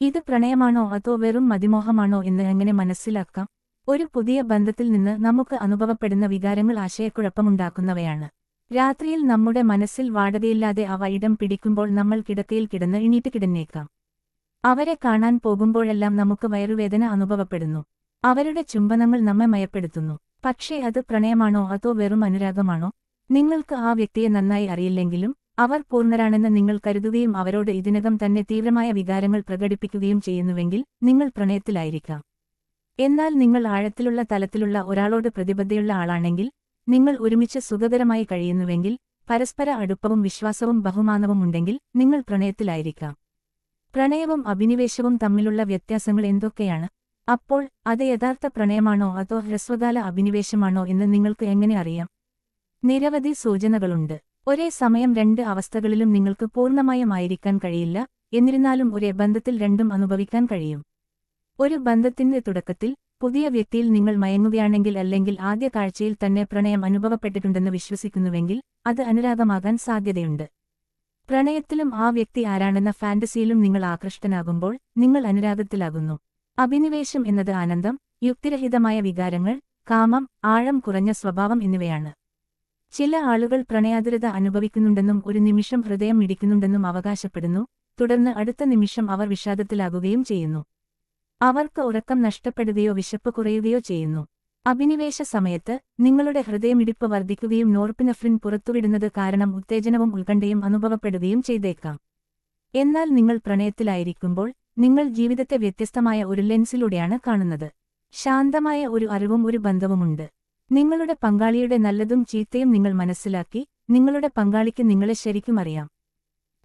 ഇത് പ്രണയമാണോ അതോ വെറും മതിമോഹമാണോ എന്ന് എങ്ങനെ മനസ്സിലാക്കാം? ഒരു പുതിയ ബന്ധത്തിൽ നിന്ന് നമുക്ക് അനുഭവപ്പെടുന്ന വികാരങ്ങൾ ആശയക്കുഴപ്പമുണ്ടാക്കുന്നവയാണ്. രാത്രിയിൽ നമ്മുടെ മനസ്സിൽ വാടകയില്ലാതെ അവ ഇടം പിടിക്കുമ്പോൾ നമ്മൾ കിടക്കയിൽ കിടന്ന് എണീറ്റ് കിടന്നേക്കാം. അവരെ കാണാൻ പോകുമ്പോഴെല്ലാം നമുക്ക് വയറുവേദന അനുഭവപ്പെടുന്നു. അവരുടെ ചുംബനങ്ങൾ നമ്മെ മയപ്പെടുത്തുന്നു. പക്ഷേ അത് പ്രണയമാണോ അതോ വെറും അനുരാഗമാണോ? നിങ്ങൾക്ക് ആ വ്യക്തിയെ നന്നായി അറിയില്ലെങ്കിലും അവർ പൂർണ്ണരാണെന്ന് നിങ്ങൾ കരുതുകയും അവരോട് ഇതിനകം തന്നെ തീവ്രമായ വികാരങ്ങൾ പ്രകടിപ്പിക്കുകയും ചെയ്യുന്നുവെങ്കിൽ നിങ്ങൾ പ്രണയത്തിലായിരിക്കാം. എന്നാൽ നിങ്ങൾ ആഴത്തിലുള്ള തലത്തിലുള്ള ഒരാളോട് പ്രതിബദ്ധതയുള്ള ആളാണെങ്കിൽ, നിങ്ങൾ ഒരുമിച്ച് സുഖകരമായി കഴിയുന്നുവെങ്കിൽ, പരസ്പര അടുപ്പവും വിശ്വാസവും ബഹുമാനവും ഉണ്ടെങ്കിൽ നിങ്ങൾ പ്രണയത്തിലായിരിക്കാം. പ്രണയവും അഭിനിവേശവും തമ്മിലുള്ള വ്യത്യാസങ്ങൾ എന്തൊക്കെയാണ്? അപ്പോൾ അത് യഥാർത്ഥ പ്രണയമാണോ അതോ ഹ്രസ്വകാല അഭിനിവേശമാണോ എന്ന് നിങ്ങൾക്ക് എങ്ങനെ അറിയാം? നിരവധി സൂചനകളുണ്ട്. ഒരേ സമയം രണ്ട് അവസ്ഥകളിലും നിങ്ങൾക്ക് പൂർണ്ണമായും ആയിരിക്കാൻ കഴിയില്ല, എന്നിരുന്നാലും ഒരേ ബന്ധത്തിൽ രണ്ടും അനുഭവിക്കാൻ കഴിയും. ഒരു ബന്ധത്തിന്റെ തുടക്കത്തിൽ പുതിയ വ്യക്തിയിൽ നിങ്ങൾ മയങ്ങുകയാണെങ്കിൽ അല്ലെങ്കിൽ ആദ്യ കാഴ്ചയിൽ തന്നെ പ്രണയം അനുഭവപ്പെട്ടിട്ടുണ്ടെന്ന് വിശ്വസിക്കുന്നുവെങ്കിൽ അത് അനുരാഗമാകാൻ സാധ്യതയുണ്ട്. പ്രണയത്തിലും ആ വ്യക്തി ആരാണെന്ന ഫാന്റസിയിലും നിങ്ങൾ ആകൃഷ്ടനാകുമ്പോൾ നിങ്ങൾ അനുരാഗത്തിലാകുന്നു. അഭിനിവേശം എന്നത് ആനന്ദം, യുക്തിരഹിതമായ വികാരങ്ങൾ, കാമം, ആഴം കുറഞ്ഞ സ്വഭാവം എന്നിവയാണ്. ചില ആളുകൾ പ്രണയാതുരത അനുഭവിക്കുന്നുണ്ടെന്നും ഒരു നിമിഷം ഹൃദയം മിടിക്കുന്നുണ്ടെന്നും അവകാശപ്പെടുന്നു, തുടർന്ന് അടുത്ത നിമിഷം അവർ വിഷാദത്തിലാകുകയും ചെയ്യുന്നു. അവർക്ക് ഉറക്കം നഷ്ടപ്പെടുകയോ വിശപ്പ് കുറയുകയോ ചെയ്യുന്നു. അഭിനിവേശ സമയത്ത് നിങ്ങളുടെ ഹൃദയമിടിപ്പ് വർദ്ധിക്കുകയും നോർപിനെഫ്രിൻ പുറത്തുവിടുന്നത് കാരണം ഉത്തേജനവും ഉത്കണ്ഠയും അനുഭവപ്പെടുകയും ചെയ്തേക്കാം. എന്നാൽ നിങ്ങൾ പ്രണയത്തിലായിരിക്കുമ്പോൾ നിങ്ങൾ ജീവിതത്തെ വ്യത്യസ്തമായ ഒരു ലെൻസിലൂടെയാണ് കാണുന്നത്. ശാന്തമായ ഒരു അറിവും ഒരു ബന്ധവുമുണ്ട്. നിങ്ങളുടെ പങ്കാളിയുടെ നല്ലതും ചീത്തയും നിങ്ങൾ മനസ്സിലാക്കി, നിങ്ങളുടെ പങ്കാളിക്ക് നിങ്ങളെ ശരിക്കും അറിയാം.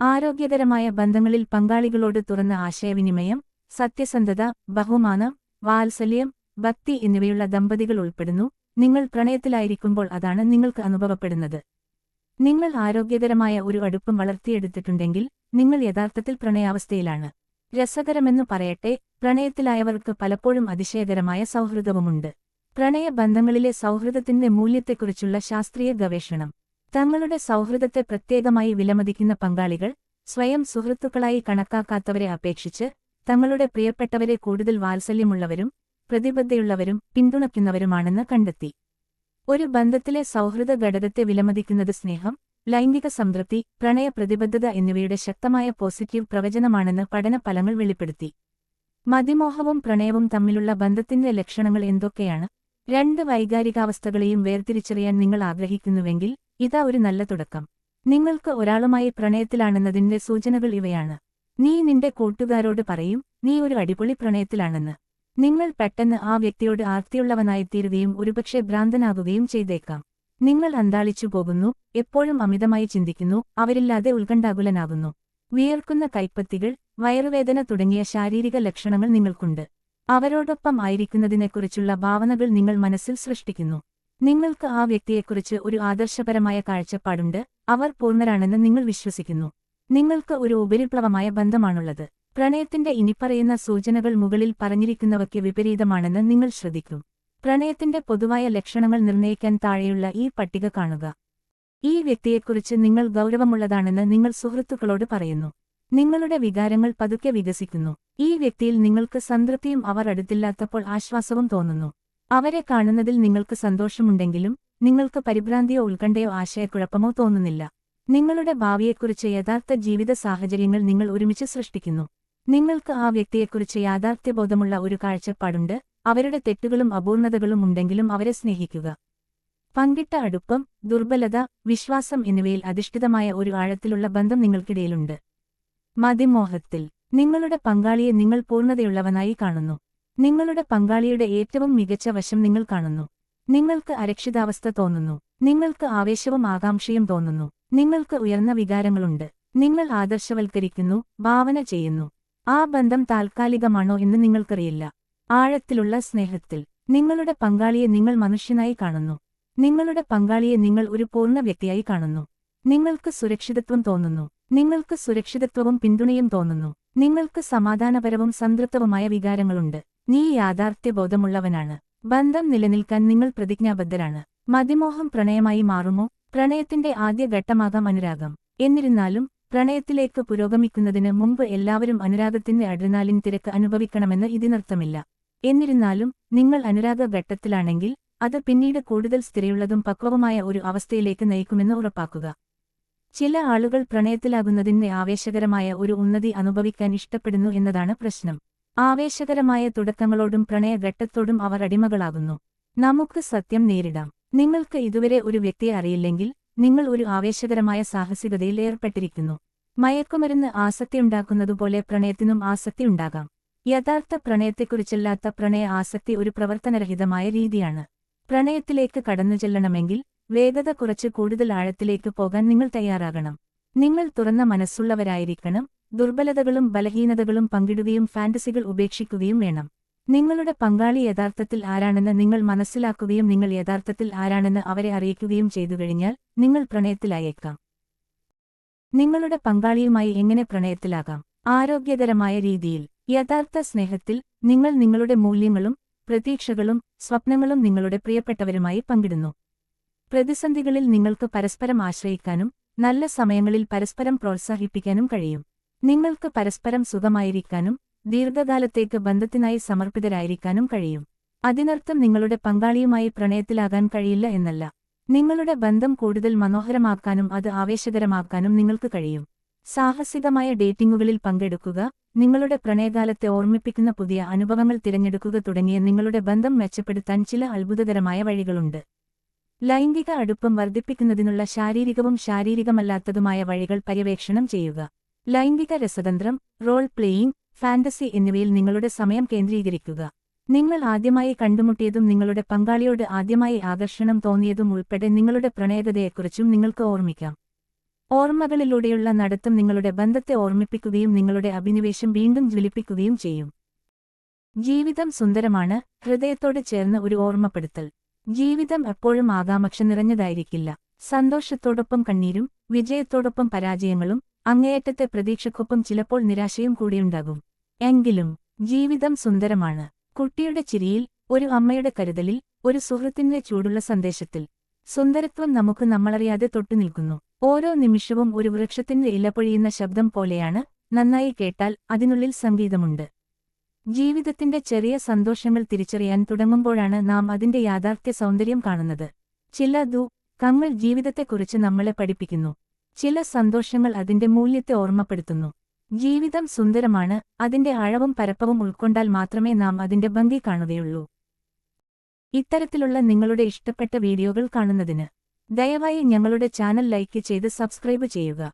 ആരോഗ്യകരമായ ബന്ധങ്ങളിൽ പങ്കാളികളോട് തുറന്ന ആശയവിനിമയം, സത്യസന്ധത, ബഹുമാനം, വാത്സല്യം, ഭക്തി എന്നിവയുള്ള ദമ്പതികൾ ഉൾപ്പെടുന്നു. നിങ്ങൾ പ്രണയത്തിലായിരിക്കുമ്പോൾ അതാണ് നിങ്ങൾക്ക് അനുഭവപ്പെടുന്നത്. നിങ്ങൾ ആരോഗ്യകരമായ ഒരു അടുപ്പം വളർത്തിയെടുത്തിട്ടുണ്ടെങ്കിൽ നിങ്ങൾ യഥാർത്ഥത്തിൽ പ്രണയാവസ്ഥയിലാണ്. രസകരമെന്നു പറയട്ടെ, പ്രണയത്തിലായവർക്ക് പലപ്പോഴും അതിശയകരമായ സൗഹൃദവുമുണ്ട്. പ്രണയബന്ധങ്ങളിലെ സൗഹൃദത്തിന്റെ മൂല്യത്തെക്കുറിച്ചുള്ള ശാസ്ത്രീയ ഗവേഷണം. തങ്ങളുടെ സൗഹൃദത്തെ പ്രത്യേകമായി വിലമതിക്കുന്ന പങ്കാളികൾ സ്വയം സുഹൃത്തുക്കളായി കണക്കാക്കാത്തവരെ അപേക്ഷിച്ച് തങ്ങളുടെ പ്രിയപ്പെട്ടവരെ കൂടുതൽ വാത്സല്യമുള്ളവരും പ്രതിബദ്ധതയുള്ളവരും പിന്തുണയ്ക്കുന്നവരുമാണെന്ന് കണ്ടെത്തി. ഒരു ബന്ധത്തിലെ സൗഹൃദ ഘടകത്തെ വിലമതിക്കുന്നത് സ്നേഹം, ലൈംഗിക സംതൃപ്തി, പ്രണയ പ്രതിബദ്ധത എന്നിവയുടെ ശക്തമായ പോസിറ്റീവ് പ്രവചനമാണെന്ന് പഠന ഫലങ്ങൾ വെളിപ്പെടുത്തി. മതിമോഹവും പ്രണയവും തമ്മിലുള്ള ബന്ധത്തിന്റെ ലക്ഷണങ്ങൾ എന്തൊക്കെയാണ്? രണ്ട് വൈകാരികാവസ്ഥകളെയും വേർതിരിച്ചറിയാൻ നിങ്ങൾ ആഗ്രഹിക്കുന്നുവെങ്കിൽ ഇതാ ഒരു നല്ല തുടക്കം. നിങ്ങൾക്ക് ഒരാളുമായി പ്രണയത്തിലാണെന്നതിന്റെ സൂചനകൾ ഇവയാണ്. നീ നിന്റെ കൂട്ടുകാരോട് പറയും, നീ ഒരു അടിപൊളി പ്രണയത്തിലാണെന്ന്. നിങ്ങൾ പെട്ടെന്ന് ആ വ്യക്തിയോട് ആർത്തിയുള്ളവനായിത്തീരുകയും ഒരുപക്ഷെ ഭ്രാന്തനാകുകയും ചെയ്തേക്കാം. നിങ്ങൾ അന്താളിച്ചു പോകുന്നു, എപ്പോഴും അമിതമായി ചിന്തിക്കുന്നു, അവരില്ലാതെ ഉത്കണ്ഠാകുലനാകുന്നു. വിയർക്കുന്ന കൈപ്പത്തികൾ, വയറുവേദന തുടങ്ങിയ ശാരീരിക ലക്ഷണങ്ങൾ നിങ്ങൾക്കുണ്ട്. അവരോടൊപ്പം ആയിരിക്കുന്നതിനെക്കുറിച്ചുള്ള ഭാവനകൾ നിങ്ങൾ മനസ്സിൽ സൃഷ്ടിക്കുന്നു. നിങ്ങൾക്ക് ആ വ്യക്തിയെക്കുറിച്ച് ഒരു ആദർശപരമായ കാഴ്ചപ്പാടുണ്ട്, അവർ പൂർണ്ണരാണെന്ന് നിങ്ങൾ വിശ്വസിക്കുന്നു. നിങ്ങൾക്ക് ഒരു ഉപരിപ്ലവമായ ബന്ധമാണുള്ളത്. പ്രണയത്തിന്റെ ഇനിപ്പറയുന്ന സൂചനകൾ മുകളിൽ പറഞ്ഞിരിക്കുന്നവയ്ക്ക് വിപരീതമാണെന്ന് നിങ്ങൾ ശ്രദ്ധിക്കും. പ്രണയത്തിന്റെ പൊതുവായ ലക്ഷണങ്ങൾ നിർണ്ണയിക്കാൻ താഴെയുള്ള ഈ പട്ടിക കാണുക. ഈ വ്യക്തിയെക്കുറിച്ച് നിങ്ങൾ ഗൗരവമുള്ളതാണെന്ന് നിങ്ങൾ സുഹൃത്തുക്കളോട് പറയുന്നു. നിങ്ങളുടെ വികാരങ്ങൾ പതുക്കെ വികസിക്കുന്നു. ഈ വ്യക്തിയിൽ നിങ്ങൾക്ക് സംതൃപ്തിയും അവർ അടുത്തില്ലാത്തപ്പോൾ ആശ്വാസവും തോന്നുന്നു. അവരെ കാണുന്നതിൽ നിങ്ങൾക്ക് സന്തോഷമുണ്ടെങ്കിലും നിങ്ങൾക്ക് പരിഭ്രാന്തിയോ ഉത്കണ്ഠയോ ആശയക്കുഴപ്പമോ തോന്നുന്നില്ല. നിങ്ങളുടെ ഭാവിയെക്കുറിച്ച് യഥാർത്ഥ ജീവിത സാഹചര്യങ്ങൾ നിങ്ങൾ ഒരുമിച്ച് സൃഷ്ടിക്കുന്നു. നിങ്ങൾക്ക് ആ വ്യക്തിയെക്കുറിച്ച് യാഥാർത്ഥ്യബോധമുള്ള ഒരു കാഴ്ചപ്പാടുണ്ട്, അവരുടെ തെറ്റുകളും അപൂർണതകളും ഉണ്ടെങ്കിലും അവരെ സ്നേഹിക്കുക. പങ്കിട്ട അടുപ്പം, ദുർബലത, വിശ്വാസം എന്നിവയിൽ അധിഷ്ഠിതമായ ഒരു ആഴത്തിലുള്ള ബന്ധം നിങ്ങൾക്കിടയിലുണ്ട്. മതിമോഹത്തിൽ നിങ്ങളുടെ പങ്കാളിയെ നിങ്ങൾ പൂർണ്ണതയുള്ളവനായി കാണുന്നു. നിങ്ങളുടെ പങ്കാളിയുടെ ഏറ്റവും മികച്ച വശം നിങ്ങൾ കാണുന്നു. നിങ്ങൾക്ക് അരക്ഷിതാവസ്ഥ തോന്നുന്നു. നിങ്ങൾക്ക് ആവേശവും ആകാംക്ഷയും തോന്നുന്നു. നിങ്ങൾക്ക് ഉയർന്ന വികാരങ്ങളുണ്ട്. നിങ്ങൾ ആദർശവൽക്കരിക്കുന്നു, ഭാവന ചെയ്യുന്നു. ആ ബന്ധം താൽക്കാലികമാണോ എന്ന് നിങ്ങൾക്കറിയില്ല. ആഴത്തിലുള്ള സ്നേഹത്തിൽ നിങ്ങളുടെ പങ്കാളിയെ നിങ്ങൾ മനുഷ്യനായി കാണുന്നു. നിങ്ങളുടെ പങ്കാളിയെ നിങ്ങൾ ഒരു പൂർണ്ണ വ്യക്തിയായി കാണുന്നു. നിങ്ങൾക്ക് സുരക്ഷിതത്വം തോന്നുന്നു. നിങ്ങൾക്ക് സുരക്ഷിതത്വവും പിന്തുണയും തോന്നുന്നു. നിങ്ങൾക്ക് സമാധാനപരവും സംതൃപ്തവുമായ വികാരങ്ങളുണ്ട്. നീ യാഥാർത്ഥ്യബോധമുള്ളവനാണ്. ബന്ധം നിലനിൽക്കാൻ നിങ്ങൾ പ്രതിജ്ഞാബദ്ധരാണ്. മതിമോഹം പ്രണയമായി മാറുമോ? പ്രണയത്തിന്റെ ആദ്യ ഘട്ടമാകാം അനുരാഗം. എന്നിരുന്നാലും പ്രണയത്തിലേക്ക് പുരോഗമിക്കുന്നതിന് മുമ്പ് എല്ലാവരും അനുരാഗത്തിന്റെ അഡ്രിനാലിൻ തിരക്ക് അനുഭവിക്കണമെന്ന് ഇതിനർത്ഥമില്ല. എന്നിരുന്നാലും നിങ്ങൾ അനുരാഗ ഘട്ടത്തിലാണെങ്കിൽ അത് പിന്നീട് കൂടുതൽ സ്ഥിരയുള്ളതും പക്വവുമായ ഒരു അവസ്ഥയിലേക്ക് നയിക്കുമെന്ന് ഉറപ്പാക്കുക. ചില ആളുകൾ പ്രണയത്തിലാകുന്നതിന് ആവേശകരമായ ഒരു ഉന്നതി അനുഭവിക്കാൻ ഇഷ്ടപ്പെടുന്നു എന്നതാണ് പ്രശ്നം. ആവേശകരമായ തുടക്കങ്ങളോടും പ്രണയഘട്ടത്തോടും അവർ അടിമകളാകുന്നു. നമുക്ക് സത്യം നേരിടാം. നിങ്ങൾക്ക് ഇതുവരെ ഒരു വ്യക്തിയെ അറിയില്ലെങ്കിൽ നിങ്ങൾ ഒരു ആവേശകരമായ സാഹസികതയിൽ ഏർപ്പെട്ടിരിക്കുന്നു. മയക്കുമരുന്ന് ആസക്തിയുണ്ടാക്കുന്നതുപോലെ പ്രണയത്തിനും ആസക്തിയുണ്ടാകാം. യഥാർത്ഥ പ്രണയത്തെക്കുറിച്ചല്ലാത്ത പ്രണയ ആസക്തി ഒരു പ്രവർത്തനരഹിതമായ രീതിയാണ്. പ്രണയത്തിലേക്ക് കടന്നുചെല്ലണമെങ്കിൽ വേഗത കുറച്ച് കൂടുതൽ ആഴത്തിലേക്ക് പോകാൻ നിങ്ങൾ തയ്യാറാകണം. നിങ്ങൾ തുറന്ന മനസ്സുള്ളവരായിരിക്കണം. ദുർബലതകളും ബലഹീനതകളും പങ്കിടുകയും ഫാന്റസികൾ ഉപേക്ഷിക്കുകയും വേണം. നിങ്ങളുടെ പങ്കാളി യഥാർത്ഥത്തിൽ ആരാണെന്ന് നിങ്ങൾ മനസ്സിലാക്കുകയും നിങ്ങൾ യഥാർത്ഥത്തിൽ ആരാണെന്ന് അവരെ അറിയിക്കുകയും ചെയ്തുകഴിഞ്ഞാൽ നിങ്ങൾ പ്രണയത്തിലായേക്കാം. നിങ്ങളുടെ പങ്കാളിയുമായി എങ്ങനെ പ്രണയത്തിലാകാം? ആരോഗ്യകരമായ രീതിയിൽ. യഥാർത്ഥ സ്നേഹത്തിൽ നിങ്ങൾ നിങ്ങളുടെ മൂല്യങ്ങളും പ്രതീക്ഷകളും സ്വപ്നങ്ങളും നിങ്ങളുടെ പ്രിയപ്പെട്ടവരുമായി പങ്കിടുന്നു. പ്രതിസന്ധികളിൽ നിങ്ങൾക്ക് പരസ്പരം ആശ്രയിക്കാനും നല്ല സമയങ്ങളിൽ പരസ്പരം പ്രോത്സാഹിപ്പിക്കാനും കഴിയും. നിങ്ങൾക്ക് പരസ്പരം സുഖമായിരിക്കാനും ദീർഘകാലത്തേക്ക് ബന്ധത്തിനായി സമർപ്പിതരായിരിക്കാനും കഴിയും. അതിനർത്ഥം നിങ്ങളുടെ പങ്കാളിയുമായി പ്രണയത്തിലാകാൻ കഴിയില്ല എന്നല്ല. നിങ്ങളുടെ ബന്ധം കൂടുതൽ മനോഹരമാക്കാനും അത് ആവേശകരമാക്കാനും നിങ്ങൾക്ക് കഴിയും. സാഹസികമായ ഡേറ്റിംഗുകളിൽ പങ്കെടുക്കുക, നിങ്ങളുടെ പ്രണയകാലത്തെ ഓർമ്മിപ്പിക്കുന്ന പുതിയ അനുഭവങ്ങൾ തിരഞ്ഞെടുക്കുക തുടങ്ങിയ നിങ്ങളുടെ ബന്ധം മെച്ചപ്പെടുത്താൻ ചില അത്ഭുതകരമായ വഴികളുണ്ട്. ലൈംഗിക അടുപ്പം വർദ്ധിപ്പിക്കുന്നതിനുള്ള ശാരീരികവും ശാരീരികമല്ലാത്തതുമായ വഴികൾ പര്യവേക്ഷണം ചെയ്യുക. ലൈംഗിക രസതന്ത്രം, റോൾ പ്ലേയിംഗ്, ഫാന്റസി എന്നിവയിൽ നിങ്ങളുടെ സമയം കേന്ദ്രീകരിക്കുക. നിങ്ങൾ ആദ്യമായി കണ്ടുമുട്ടിയതും നിങ്ങളുടെ പങ്കാളിയോട് ആദ്യമായി ആകർഷണം തോന്നിയതും ഉൾപ്പെടെ നിങ്ങളുടെ പ്രണയകതയെക്കുറിച്ചും നിങ്ങൾക്ക് ഓർമ്മിക്കാം. ഓർമ്മകളിലൂടെയുള്ള നടത്തം നിങ്ങളുടെ ബന്ധത്തെ ഓർമ്മിപ്പിക്കുകയും നിങ്ങളുടെ അഭിനിവേശം വീണ്ടും ജ്വലിപ്പിക്കുകയും ചെയ്യും. ജീവിതം സുന്ദരമാണ്. ഹൃദയത്തോട് ചേർന്ന് ഒരു ഓർമ്മപ്പെടുത്തൽ. ജീവിതം എപ്പോഴും ആകാംക്ഷ നിറഞ്ഞതായിരിക്കില്ല. സന്തോഷത്തോടൊപ്പം കണ്ണീരും വിജയത്തോടൊപ്പം പരാജയങ്ങളും അങ്ങേയറ്റത്തെ പ്രതീക്ഷയ്ക്കൊപ്പം ചിലപ്പോൾ നിരാശയും കൂടിയുണ്ടാകും. എങ്കിലും ജീവിതം സുന്ദരമാണ്. കുട്ടിയുടെ ചിരിയിൽ, ഒരു അമ്മയുടെ കരുതലിൽ, ഒരു സുഹൃത്തിന്റെ ചൂടുള്ള സന്ദേശത്തിൽ. സുന്ദരത്വം നമുക്ക് നമ്മളറിയാതെ തൊട്ടുനിൽക്കുന്നു. ഓരോ നിമിഷവും ഒരു വൃക്ഷത്തിന്റെ ഇല പൊഴിയുന്ന ശബ്ദം പോലെയാണ്. നന്നായി കേട്ടാൽ അതിനുള്ളിൽ സംഗീതമുണ്ട്. ജീവിതത്തിന്റെ ചെറിയ സന്തോഷങ്ങൾ തിരിച്ചറിയാൻ തുടങ്ങുമ്പോഴാണ് നാം അതിന്റെ യാഥാർത്ഥ്യ സൗന്ദര്യം കാണുന്നത്. ചില ദുഃഖങ്ങൾ ജീവിതത്തെക്കുറിച്ച് നമ്മളെ പഠിപ്പിക്കുന്നു. ചില സന്തോഷങ്ങൾ അതിന്റെ മൂല്യത്തെ ഓർമ്മപ്പെടുത്തുന്നു. ജീവിതം സുന്ദരമാണ്. അതിന്റെ ആഴവും പരപ്പവും ഉൾക്കൊണ്ടാൽ മാത്രമേ നാം അതിന്റെ ഭംഗി കാണുകയുള്ളൂ. ഇത്തരത്തിലുള്ള നിങ്ങളുടെ ഇഷ്ടപ്പെട്ട വീഡിയോകൾ കാണുന്നതിന് ദയവായി ഞങ്ങളുടെ ചാനൽ ലൈക്ക് ചെയ്ത് സബ്സ്ക്രൈബ് ചെയ്യുക.